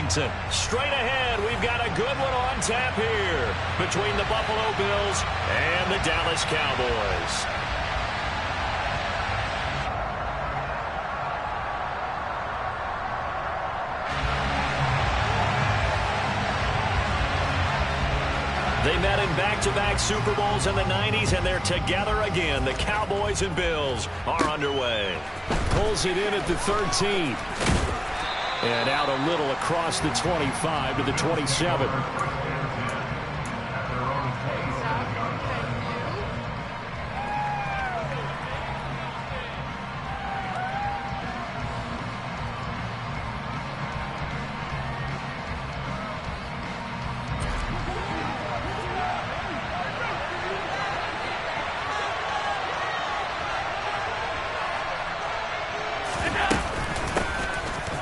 Washington. Straight ahead, we've got a good one on tap here between the Buffalo Bills and the Dallas Cowboys. They met in back-to-back Super Bowls in the 90s, and they're together again. The Cowboys and Bills are underway. Pulls it in at the 13. And out a little across the 25 to the 27.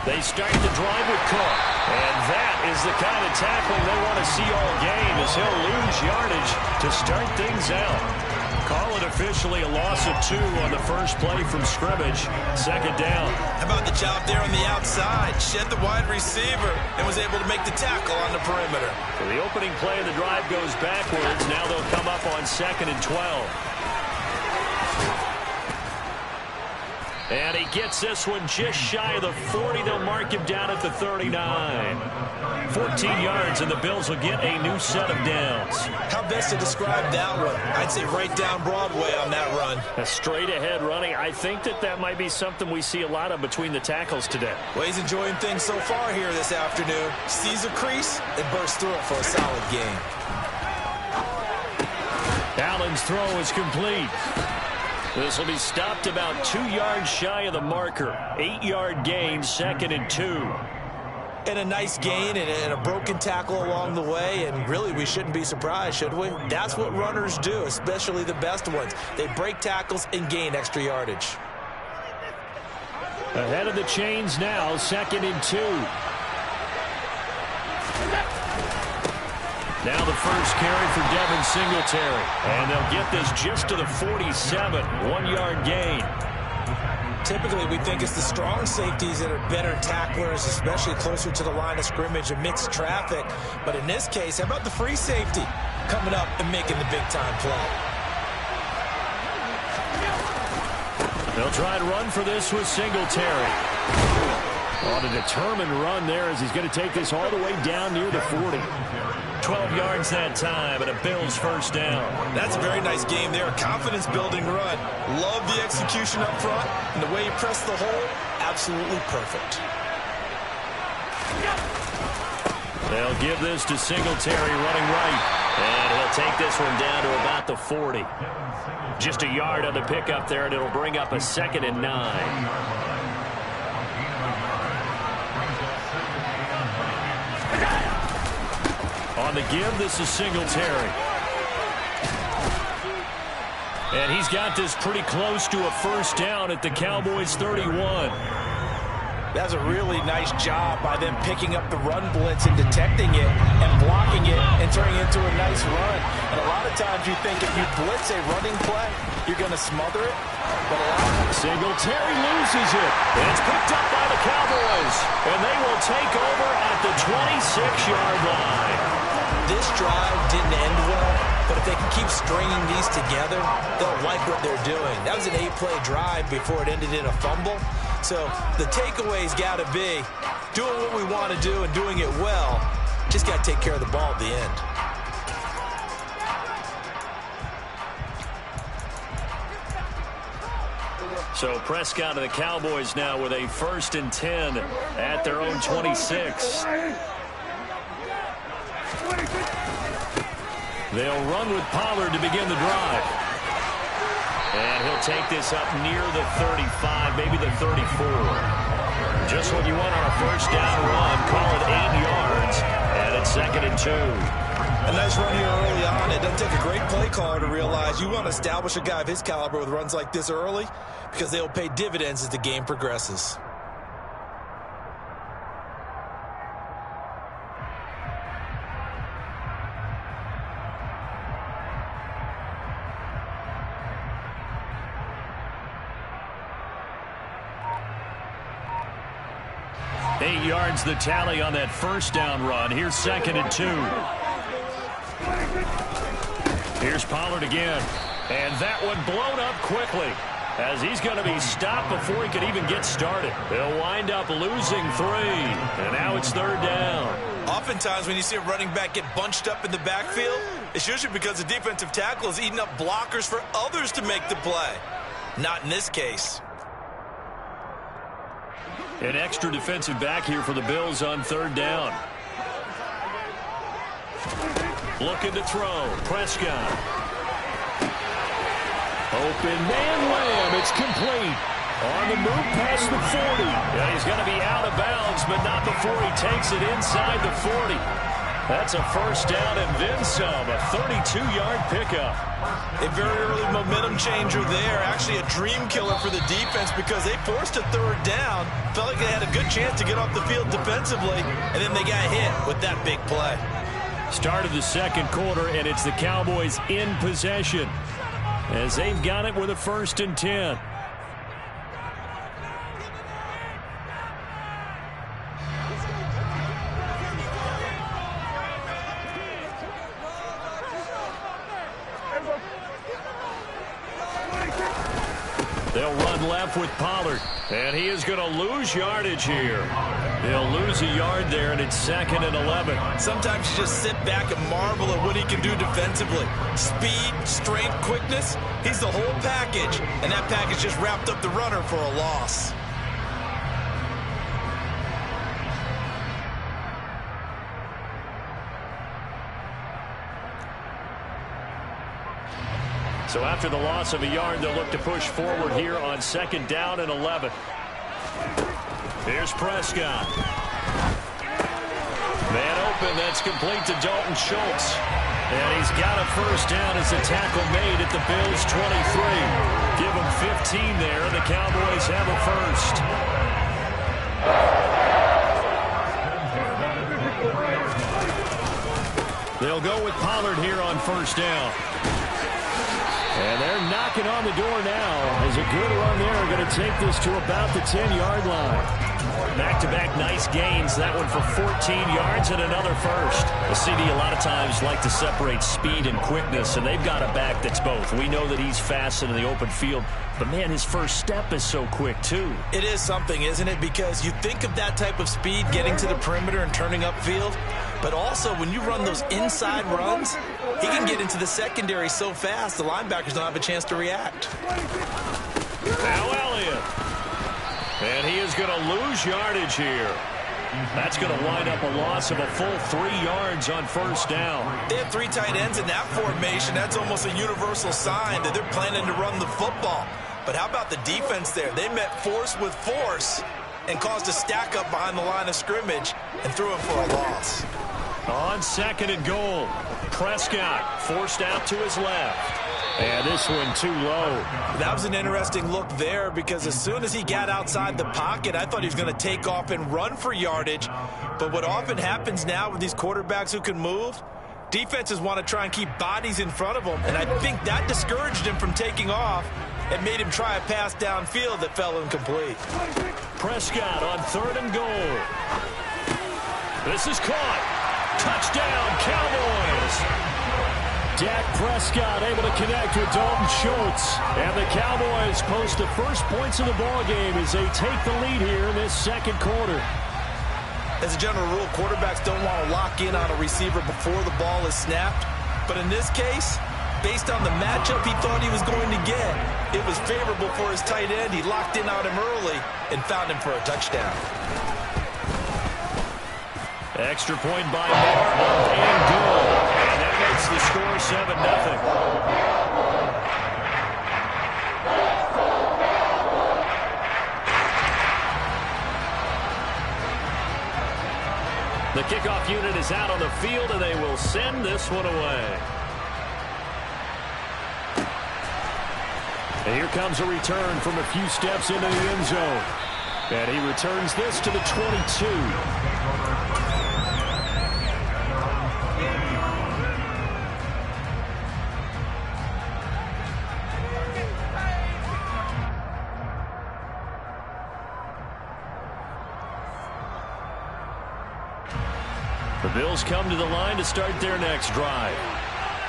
They start the drive with Cook. And that is the kind of tackling they want to see all game, as he'll lose yardage to start things out. Call it officially a loss of 2 on the first play from scrimmage. Second down. How about the job there on the outside? Shed the wide receiver and was able to make the tackle on the perimeter. So the opening play of the drive goes backwards. Now they'll come up on 2nd and 12. And he gets this one just shy of the 40. They'll mark him down at the 39. 14 yards, and the Bills will get a new set of downs. How best to describe that one? I'd say right down Broadway on that run. A straight-ahead running. I think that might be something we see a lot of between the tackles today. Well, he's enjoying things so far here this afternoon. Sees a crease and bursts through it for a solid game. Allen's throw is complete. This will be stopped about 2 yards shy of the marker. 8-yard gain, 2nd and 2. And a nice gain and a broken tackle along the way, and really we shouldn't be surprised, should we? That's what runners do, especially the best ones. They break tackles and gain extra yardage. Ahead of the chains now, 2nd and 2. Now the first carry for Devin Singletary. And they'll get this just to the 47. 1-yard gain. Typically, we think it's the strong safeties that are better tacklers, especially closer to the line of scrimmage amidst traffic. But in this case, how about the free safety coming up and making the big-time play? They'll try and run for this with Singletary. On a determined run there, as he's going to take this all the way down near the 40. 12 yards that time, and a Bills first down. That's a very nice game there. A confidence-building run. Love the execution up front, and the way he pressed the hole, absolutely perfect. They'll give this to Singletary running right. And he'll take this one down to about the 40. Just a yard on the pickup there, and it'll bring up a 2nd and 9. On the give, this is Singletary. And he's got this pretty close to a first down at the Cowboys' 31. That's a really nice job by them picking up the run blitz and detecting it and blocking it and turning it into a nice run. And a lot of times you think if you blitz a running play, you're going to smother it. But Singletary loses it. And it's picked up by the Cowboys. And they will take over at the 26-yard line. This drive didn't end well, but if they can keep stringing these together, they'll like what they're doing. That was an 8-play drive before it ended in a fumble. So the takeaway's got to be doing what we want to do and doing it well. Just got to take care of the ball at the end. So Prescott and the Cowboys now with a 1st and 10 at their own 26. They'll run with Pollard to begin the drive. And he'll take this up near the 35, maybe the 34. Just what you want on a first down run. Call it 8 yards. And it's 2nd and 2. A nice run here early on. It doesn't take a great play caller to realize you want to establish a guy of his caliber with runs like this early, because they'll pay dividends as the game progresses. 8 yards the tally on that first down run. Here's 2nd and 2. Here's Pollard again. And that one blown up quickly, as he's going to be stopped before he could even get started. They'll wind up losing 3. And now it's 3rd down. Oftentimes when you see a running back get bunched up in the backfield, it's usually because the defensive tackle is eating up blockers for others to make the play. Not in this case. An extra defensive back here for the Bills on 3rd down. Looking to throw. Prescott. Open man, Lamb. It's complete. On the move past the 40. Yeah, he's going to be out of bounds, but not before he takes it inside the 40. That's a first down and then some. A 32-yard pickup. A very early momentum changer there. Actually a dream killer for the defense because they forced a 3rd down. Felt like they had a good chance to get off the field defensively, and then they got hit with that big play. Start of the 2nd quarter, and it's the Cowboys in possession, as they've got it with a 1st and 10. They'll run left with Pollard, and he is going to lose yardage here. They'll lose a yard there, and it's 2nd and 11. Sometimes you just sit back and marvel at what he can do defensively. Speed, strength, quickness, he's the whole package, and that package just wrapped up the runner for a loss. So after the loss of a yard, they'll look to push forward here on 2nd down and 11. Here's Prescott. Man open, that's complete to Dalton Schultz. And he's got a first down as the tackle made at the Bills' 23. Give him 15 there, and the Cowboys have a first. They'll go with Pollard here on 1st down. And they're knocking on the door now as a good run there are going to take this to about the 10-yard line. Back-to-back nice gains. That one for 14 yards and another first. The CD a lot of times like to separate speed and quickness, and they've got a back that's both. We know that he's fast in the open field, but, man, his first step is so quick, too. It is something, isn't it? Because you think of that type of speed getting to the perimeter and turning upfield, but also when you run those inside runs, he can get into the secondary so fast the linebackers don't have a chance to react. Now Elliott. And he is going to lose yardage here. That's going to wind up a loss of a full 3 yards on 1st down. They have 3 tight ends in that formation. That's almost a universal sign that they're planning to run the football. But how about the defense there? They met force with force and caused a stack up behind the line of scrimmage and threw him for a loss. On 2nd and goal, Prescott forced out to his left. And this one too low. That was an interesting look there because as soon as he got outside the pocket, I thought he was going to take off and run for yardage. But what often happens now with these quarterbacks who can move, defenses want to try and keep bodies in front of them. And I think that discouraged him from taking off and made him try a pass downfield that fell incomplete. Prescott on 3rd and goal. This is caught. Touchdown, Cowboys. Dak Prescott able to connect with Dalton Schultz. And the Cowboys post the first points of the ballgame as they take the lead here in this 2nd quarter. As a general rule, quarterbacks don't want to lock in on a receiver before the ball is snapped. But in this case, based on the matchup he thought he was going to get, it was favorable for his tight end. He locked in on him early and found him for a touchdown. Extra point by Moore and good. And that makes the score 7-0. The kickoff unit is out on the field, and they will send this one away. And here comes a return from a few steps into the end zone. And he returns this to the 22. The Bills come to the line to start their next drive.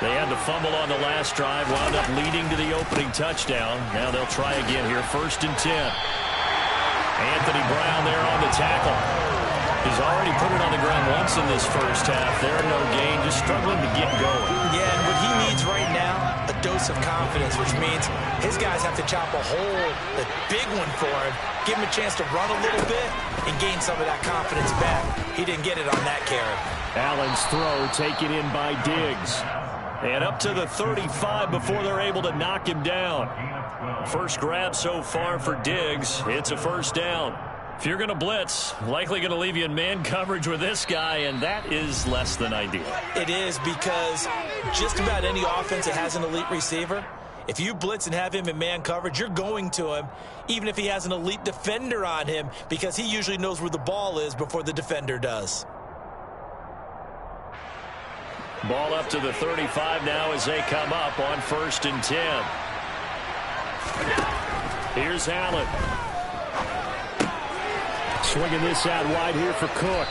They had the fumble on the last drive, wound up leading to the opening touchdown. Now they'll try again here, 1st and 10. Anthony Brown there on the tackle. He's already put it on the ground once in this first half. There, no gain, just struggling to get going. Yeah, and what he needs right now, a dose of confidence, which means his guys have to chop a hole, a big one for him, give him a chance to run a little bit and gain some of that confidence back. He didn't get it on that carry. Allen's throw taken in by Diggs. And up to the 35 before they're able to knock him down. First grab so far for Diggs. It's a first down. If you're going to blitz, likely going to leave you in man coverage with this guy, and that is less than ideal. It is, because just about any offense that has an elite receiver, if you blitz and have him in man coverage, you're going to him, even if he has an elite defender on him, because he usually knows where the ball is before the defender does. Ball up to the 35 now as they come up on 1st and 10. Here's Allen. Swinging this out wide here for Cook.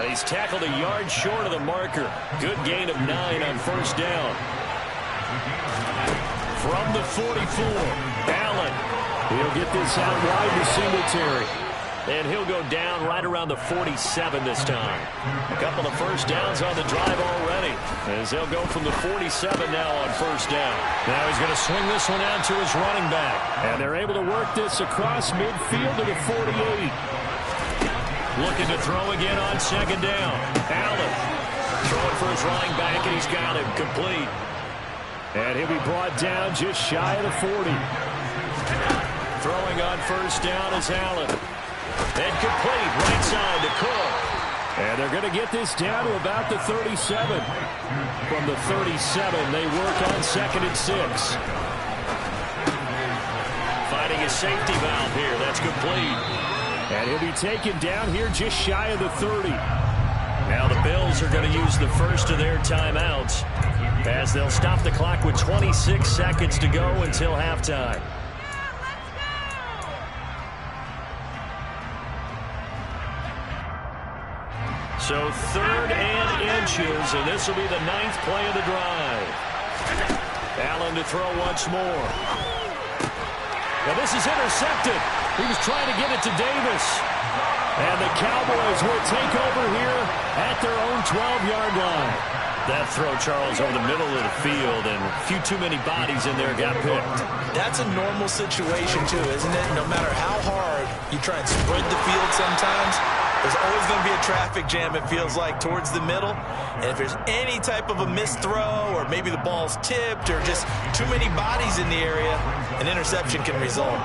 He's tackled a yard short of the marker. Good gain of 9 on first down. From the 44, Allen. He'll get this out wide to Singletary. And he'll go down right around the 47 this time. A couple of first downs on the drive already, as they'll go from the 47 now on first down. Now he's going to swing this one out to his running back. And they're able to work this across midfield to the 48. Looking to throw again on 2nd down. Allen throwing for his running back, and he's got him complete. And he'll be brought down just shy of the 40. Throwing on first down is Allen. And complete, right side to Cook. And they're going to get this down to about the 37. From the 37, they work on 2nd and 6. Finding a safety valve here. That's complete. And he'll be taken down here just shy of the 30. Now the Bills are going to use the first of their timeouts, as they'll stop the clock with 26 seconds to go until halftime. So 3rd and inches, and this will be the 9th play of the drive. Allen to throw once more. Now this is intercepted. He was trying to get it to Davis. And the Cowboys will take over here at their own 12-yard line. That throw, Charles, over the middle of the field, and a few too many bodies in there got picked. That's a normal situation, too, isn't it? No matter how hard you try and spread the field sometimes, there's always going to be a traffic jam, it feels like, towards the middle. And if there's any type of a missed throw, or maybe the ball's tipped, or just too many bodies in the area, an interception can result.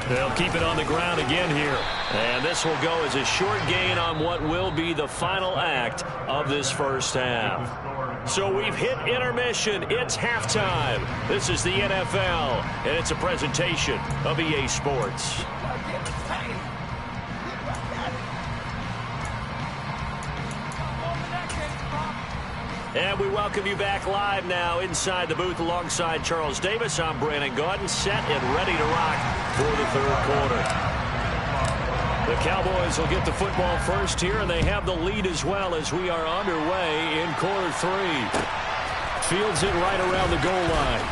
They'll keep it on the ground again here. And this will go as a short gain on what will be the final act of this first half. So we've hit intermission. It's halftime. This is the NFL, and it's a presentation of EA Sports. And we welcome you back live now inside the booth alongside Charles Davis. I'm Brandon Gaudin, set and ready to rock for the 3rd quarter. The Cowboys will get the football first here, and they have the lead as well as we are underway in quarter 3. Fields it right around the goal line.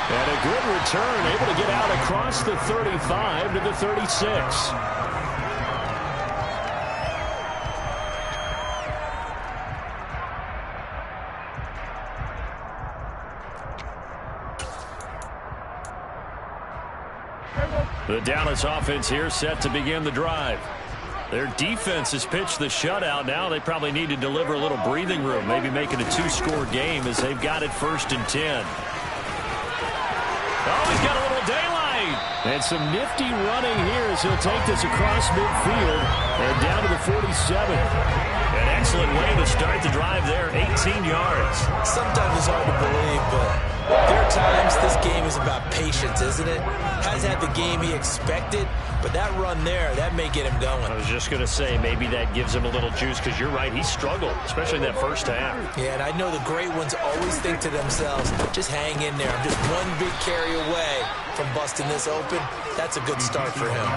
And a good return, able to get out across the 35 to the 36. The Dallas offense here set to begin the drive. Their defense has pitched the shutout. Now they probably need to deliver a little breathing room, maybe make it a 2-score game as they've got it 1st and 10. Oh, he's got a little daylight. And some nifty running here as he'll take this across midfield and down to the 47. An excellent way to start the drive there, 18 yards. Sometimes it's hard to believe, but there are times this game is about patience, isn't it? Has had the game he expected, but that run there, that may get him going. I was just going to say, maybe that gives him a little juice, because you're right, he struggled, especially in that first half. Yeah, and I know the great ones always think to themselves, just hang in there. I'm just one big carry away from busting this open. That's a good start for him.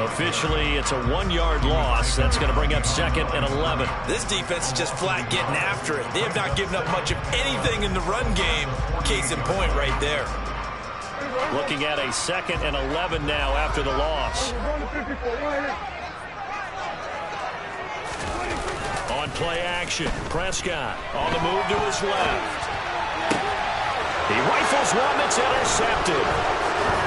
Officially, it's a 1-yard loss. That's going to bring up 2nd and 11. This defense is just flat getting after it. They have not given up much of anything in the run game. Case in point right there. Looking at a 2nd and 11 now after the loss. On play action, Prescott on the move to his left. He rifles one that's intercepted.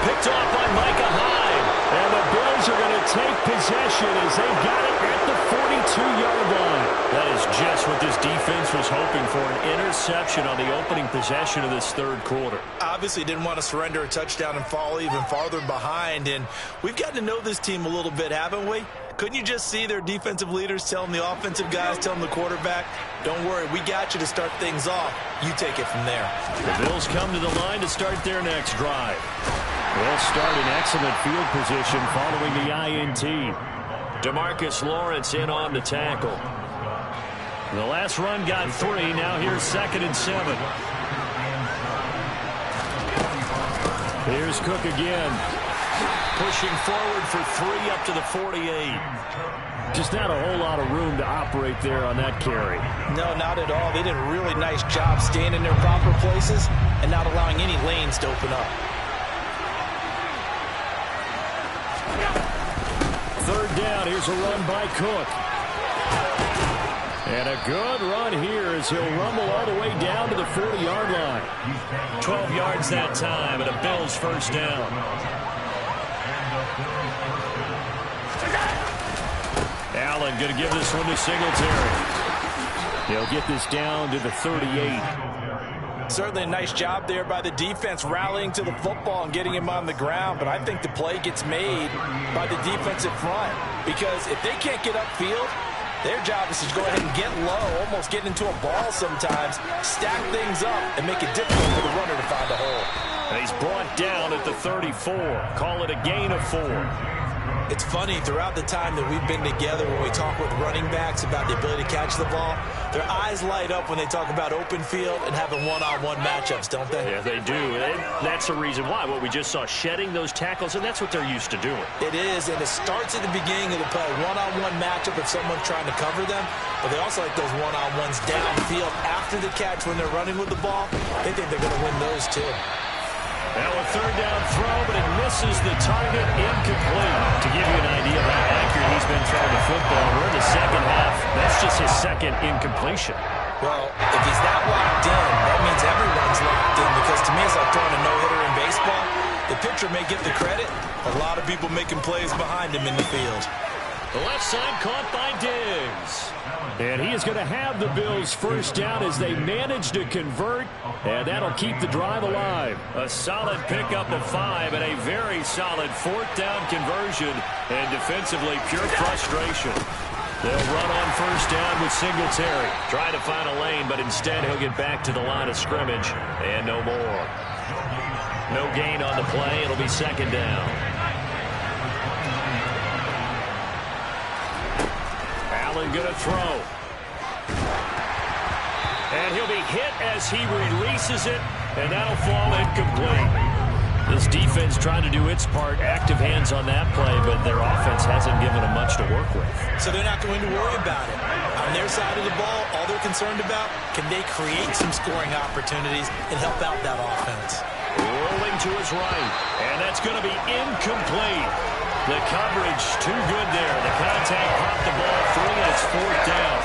Picked off by Micah Hyde. And the Bills are going to take possession as they got it at the 42-yard line. That is just what this defense was hoping for, an interception on the opening possession of this third quarter. Obviously didn't want to surrender a touchdown and fall even farther behind. And we've gotten to know this team a little bit, haven't we? Couldn't you just see their defensive leaders telling the offensive guys, telling the quarterback, don't worry, we got you to start things off. You take it from there. The Bills come to the line to start their next drive. They'll start in excellent field position following the INT. DeMarcus Lawrence in on the tackle. The last run got 3. Now here's 2nd and 7. Here's Cook again. Pushing forward for 3 up to the 48. Just not a whole lot of room to operate there on that carry. No, not at all. They did a really nice job staying in their proper places and not allowing any lanes to open up. 3rd down. Here's a run by Cook. And a good run here as he'll rumble all the way down to the 40-yard line. 12 yards that time and a Bills first down. Allen going to give this one to Singletary. He'll get this down to the 38. Certainly a nice job there by the defense rallying to the football and getting him on the ground, but I think the play gets made by the defensive front because if they can't get upfield, their job is to go ahead and get low, almost get into a ball sometimes, stack things up, and make it difficult for the runner to find a hole. And he's brought down at the 34. Call it a gain of 4. It's funny, throughout the time that we've been together, when we talk with running backs about the ability to catch the ball, their eyes light up when they talk about open field and having one-on-one matchups, don't they? Yeah, they do. And that's the reason why. What we just saw, shedding those tackles, and that's what they're used to doing. It is, and it starts at the beginning of the play. One-on-one matchup if someone's trying to cover them, but they also like those one-on-ones downfield after the catch when they're running with the ball. They think they're going to win those, too. Now a 3rd down throw, but it misses the target, incomplete. To give you an idea of how accurate he's been throwing the football, we're in the 2nd half. That's just his 2nd incompletion. Well, if he's that locked in, that means everyone's locked in because to me it's like throwing a no-hitter in baseball. The pitcher may get the credit. A lot of people making plays behind him in the field. The left side caught by Diggs. And he is going to have the Bills first down as they manage to convert, and that'll keep the drive alive. A solid pickup of 5 and a very solid 4th down conversion, and defensively pure frustration. They'll run on first down with Singletary. Trying to find a lane, but instead he'll get back to the line of scrimmage, and no more. No gain on the play. It'll be 2nd down. Allen going to throw. And he'll be hit as he releases it, and that'll fall incomplete. This defense trying to do its part, active hands on that play, but their offense hasn't given them much to work with. So they're not going to worry about it. On their side of the ball, all they're concerned about, can they create some scoring opportunities and help out that offense? Rolling to his right, and that's going to be incomplete. The coverage too good there. The contact popped the ball free, and it's 4th down.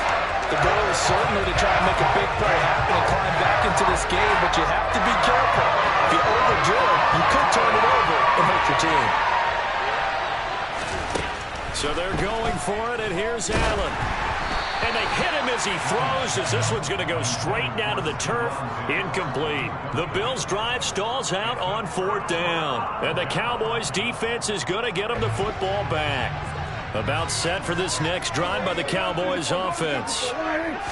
The goal is certainly to try and make a big play happen and climb back into this game, but you have to be careful. If you overdo it, you could turn it over and hurt your team. So they're going for it, and here's Allen. And they hit him as he throws, as this one's going to go straight down to the turf. Incomplete. The Bills' drive stalls out on 4th down. And the Cowboys' defense is going to get them the football back. About set for this next drive by the Cowboys offense.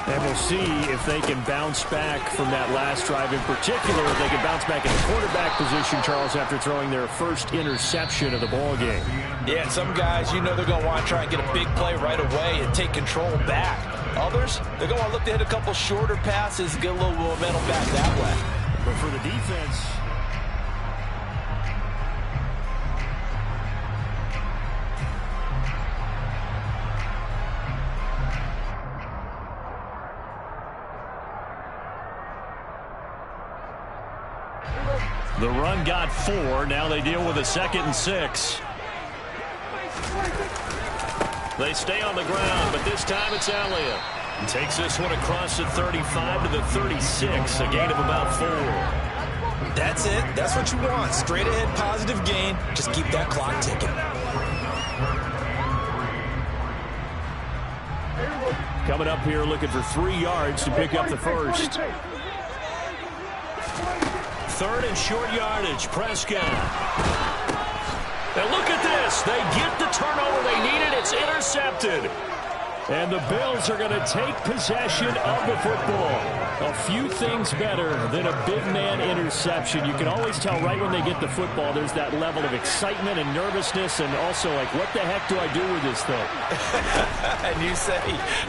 And we'll see if they can bounce back from that last drive. In particular, if they can bounce back in the quarterback position, Charles, after throwing their first interception of the ballgame. Yeah, and some guys, you know they're going to want to try and get a big play right away and take control back. Others, they're going to want to look to hit a couple shorter passes and get a little momentum back that way. But for the defense, The run got 4. Now they deal with a 2nd and 6. They stay on the ground, but this time it's Elliott. Takes this one across the 35 to the 36, a gain of about 4. That's it. That's what you want. Straight ahead positive gain. Just keep that clock ticking. Coming up here looking for 3 yards to pick up the first. 3rd and short yardage. Prescott. And look at this. They get the turnover they needed. It's intercepted. And the Bills are going to take possession of the football. A few things better than a big man interception. You can always tell right when they get the football, there's that level of excitement and nervousness, and also like, what the heck do I do with this thing? And you say,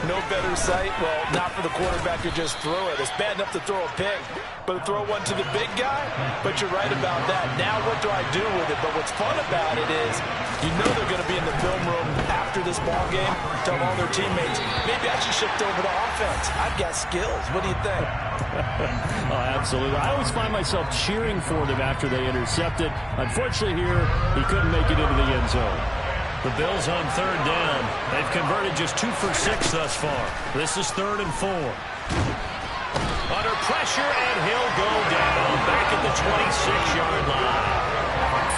no better sight? Well, not for the quarterback to just throw it. It's bad enough to throw a pick, but to throw one to the big guy? But you're right about that. Now what do I do with it? But what's fun about it is, you know they're going to be in the film room after this ball game, tell all their teammates, maybe I should shift over to offense. I've got skills. What do you think? Oh, absolutely. I always find myself cheering for them after they intercept it. Unfortunately here, he couldn't make it into the end zone. The Bills on 3rd down. They've converted just 2 for 6 thus far. This is 3rd and 4. Under pressure, and he'll go down back at the 26-yard line.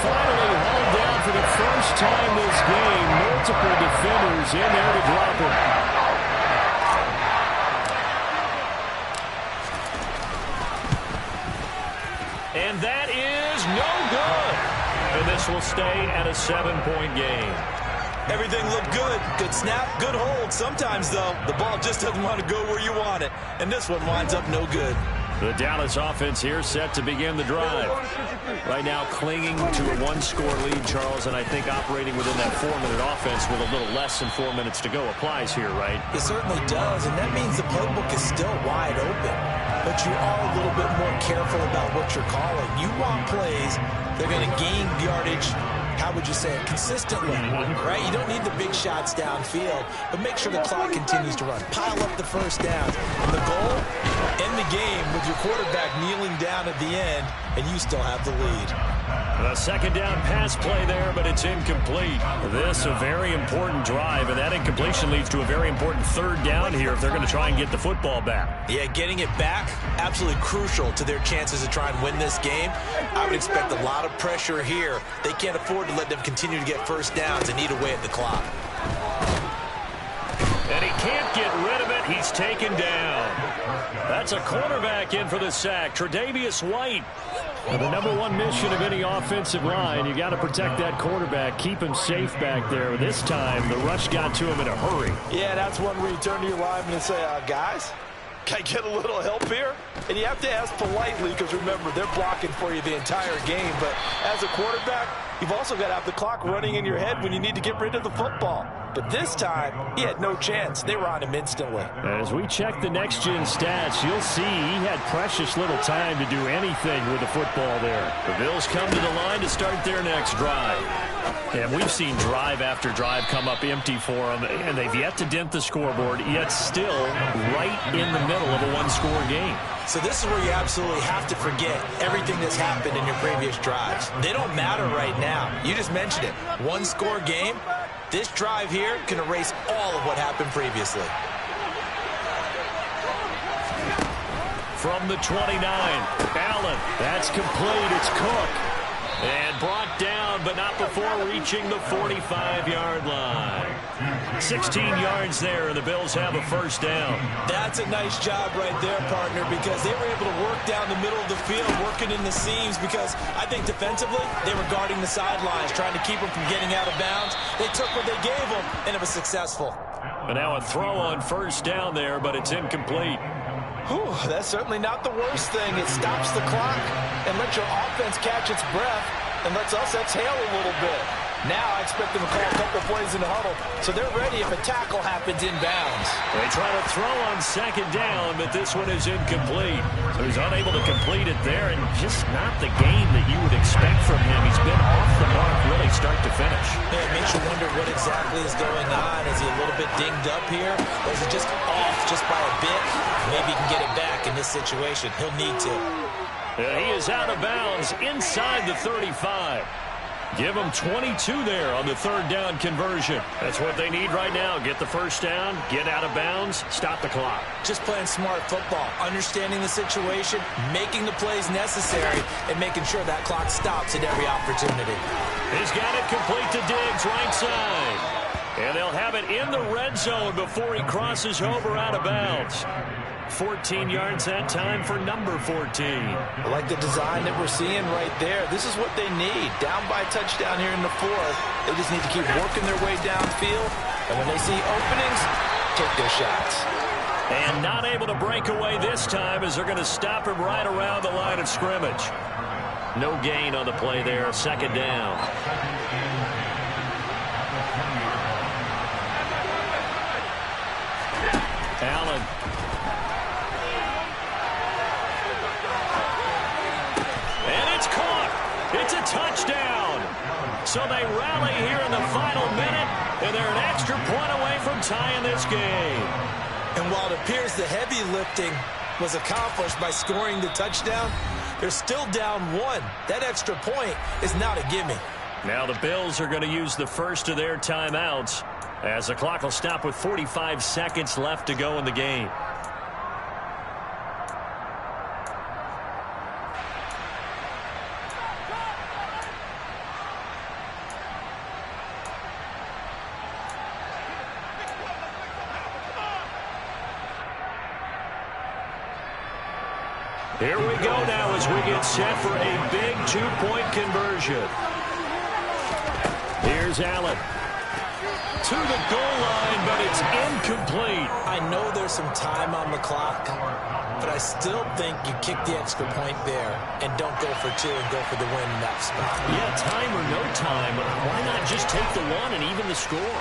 Finally hauled down for the first time this game. Multiple defenders in there to drop him. And that is no good. And this will stay at a 7-point game. Everything looked good. Good snap, good hold. Sometimes, though, the ball just doesn't want to go where you want it. And this one winds up no good. The Dallas offense here set to begin the drive. Right now clinging to a 1-score lead, Charles, and I think operating within that 4-minute offense with a little less than 4 minutes to go applies here, right? It certainly does, and that means the playbook is still wide open. But you are a little bit more careful about what you're calling. You want plays that are going to gain yardage, how would you say it, consistently, right? You don't need the big shots downfield, but make sure the clock continues to run. Pile up the first downs. And the goal, end the game with your quarterback kneeling down at the end, and you still have the lead. A 2nd down pass play there, but it's incomplete. This a very important drive, and that incompletion leads to a very important 3rd down here if they're going to try and get the football back. Yeah, getting it back, absolutely crucial to their chances to try and win this game. I would expect a lot of pressure here. They can't afford to let them continue to get first downs and eat away at the clock. And he can't get rid of it. He's taken down. That's a cornerback in for the sack, Tre'Davious White. Well, the #1 mission of any offensive line, you got to protect that quarterback, keep him safe back there. This time, the rush got to him in a hurry. Yeah, that's one where you turn to your lineman and say, guys, can I get a little help here? And you have to ask politely because, remember, they're blocking for you the entire game. But as a quarterback, you've also got to have the clock running in your head when you need to get rid of the football. But this time, he had no chance. They were on him instantly. As we check the next-gen stats, you'll see he had precious little time to do anything with the football there. The Bills come to the line to start their next drive. And we've seen drive after drive come up empty for them, and they've yet to dent the scoreboard, yet still right in the middle of a 1-score game. So this is where you absolutely have to forget everything that's happened in your previous drives. They don't matter right now. You just mentioned it. 1-score game. This drive here can erase all of what happened previously. From the 29, Allen. That's complete. It's Cook. And brought down, but not before reaching the 45-yard line. 16 yards there, and the Bills have a first down. That's a nice job right there, partner, because they were able to work down the middle of the field, working in the seams, because I think defensively, they were guarding the sidelines, trying to keep them from getting out of bounds. They took what they gave them, and it was successful. And now a throw on first down there, but it's incomplete. Whew, that's certainly not the worst thing. It stops the clock and lets your offense catch its breath and lets us exhale a little bit. Now I expect them to call a couple of plays in the huddle, so they're ready if a tackle happens inbounds. They try to throw on 2nd down, but this one is incomplete. So he's unable to complete it there, and just not the game that you would expect from him. He's been off the mark really start to finish. Yeah, it makes you wonder what exactly is going on. Is he a little bit dinged up here, or is it just off just by a bit? Maybe he can get it back in this situation. He'll need to. And he is out of bounds inside the 35. Give them 22 there on the third down conversion. That's what they need right now. Get the first down, get out of bounds, stop the clock. Just playing smart football, understanding the situation, making the plays necessary, and making sure that clock stops at every opportunity. He's got it complete to Diggs, right side. And they'll have it in the red zone before he crosses over out of bounds. 14 yards that time for number 14. I like the design that we're seeing right there. This is what they need. Down by touchdown here in the fourth. They just need to keep working their way downfield. And when they see openings, take their shots. And not able to break away this time as they're going to stop him right around the line of scrimmage. No gain on the play there. Second down. Allen. It's a touchdown. So they rally here in the final minute, and they're an extra point away from tying this game. And while it appears the heavy lifting was accomplished by scoring the touchdown, they're still down one. That extra point is not a gimme. Now the Bills are going to use the first of their timeouts as the clock will stop with 45 seconds left to go in the game. Here we go now as we get set for a big two-point conversion. Here's Allen. To the goal line, but it's incomplete. I know there's some time on the clock, but I still think you kick the extra point there and don't go for two and go for the win in that spot. Yeah, time or no time, why not just take the one and even the score?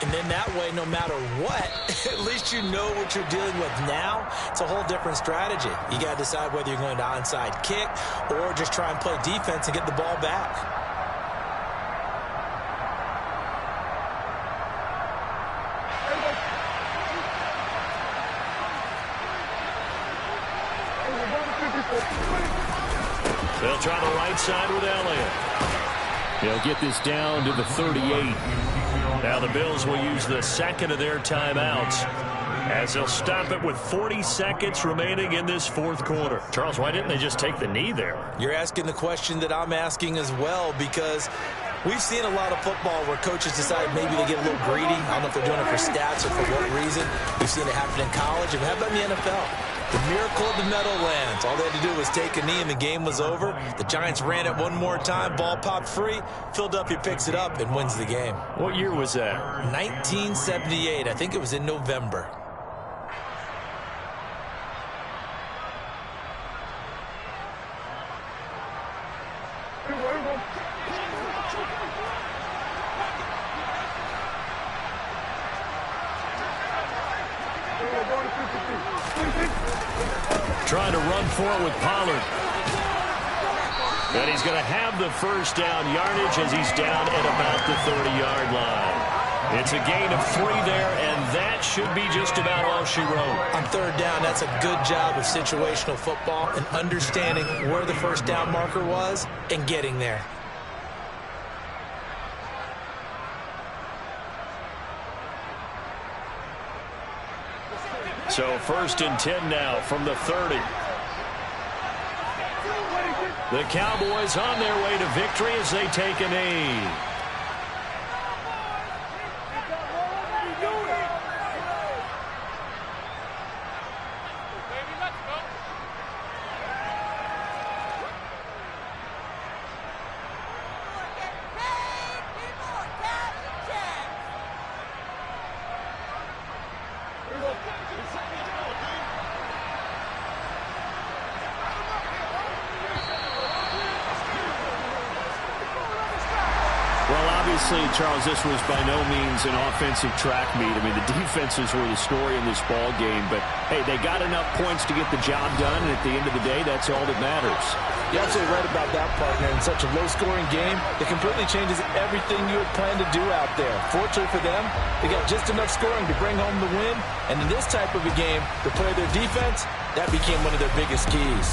And then that way, no matter what, at least you know what you're dealing with now. It's a whole different strategy. You got to decide whether you're going to onside kick or just try and play defense and get the ball back. They'll try the right side with Elliott. They'll get this down to the 38. Now the Bills will use the second of their timeouts as they'll stop it with 40 seconds remaining in this fourth quarter. Charles, why didn't they just take the knee there? You're asking the question that I'm asking as well, because we've seen a lot of football where coaches decide maybe they get a little greedy. I don't know if they're doing it for stats or for what reason. We've seen it happen in college, and how about in the NFL? The miracle of the Meadowlands. All they had to do was take a knee and the game was over. The Giants ran it one more time. Ball popped free. Philadelphia picks it up and wins the game. What year was that? 1978. I think it was in November. Trying to run for it with Pollard. And he's going to have the first down yardage as he's down at about the 30-yard line. It's a gain of 3 there, and that should be just about all she wrote. On third down, that's a good job of situational football and understanding where the first down marker was and getting there. So 1st and 10 now from the 30. The Cowboys on their way to victory as they take a knee. Obviously, Charles, this was by no means an offensive track meet. I mean, the defenses were the story in this ball game. But, hey, they got enough points to get the job done, and at the end of the day, that's all that matters. You're absolutely right about that, partner. In such a low-scoring game, it completely changes everything you had planned to do out there. Fortunately for them, they got just enough scoring to bring home the win. And in this type of a game, to play their defense, that became one of their biggest keys.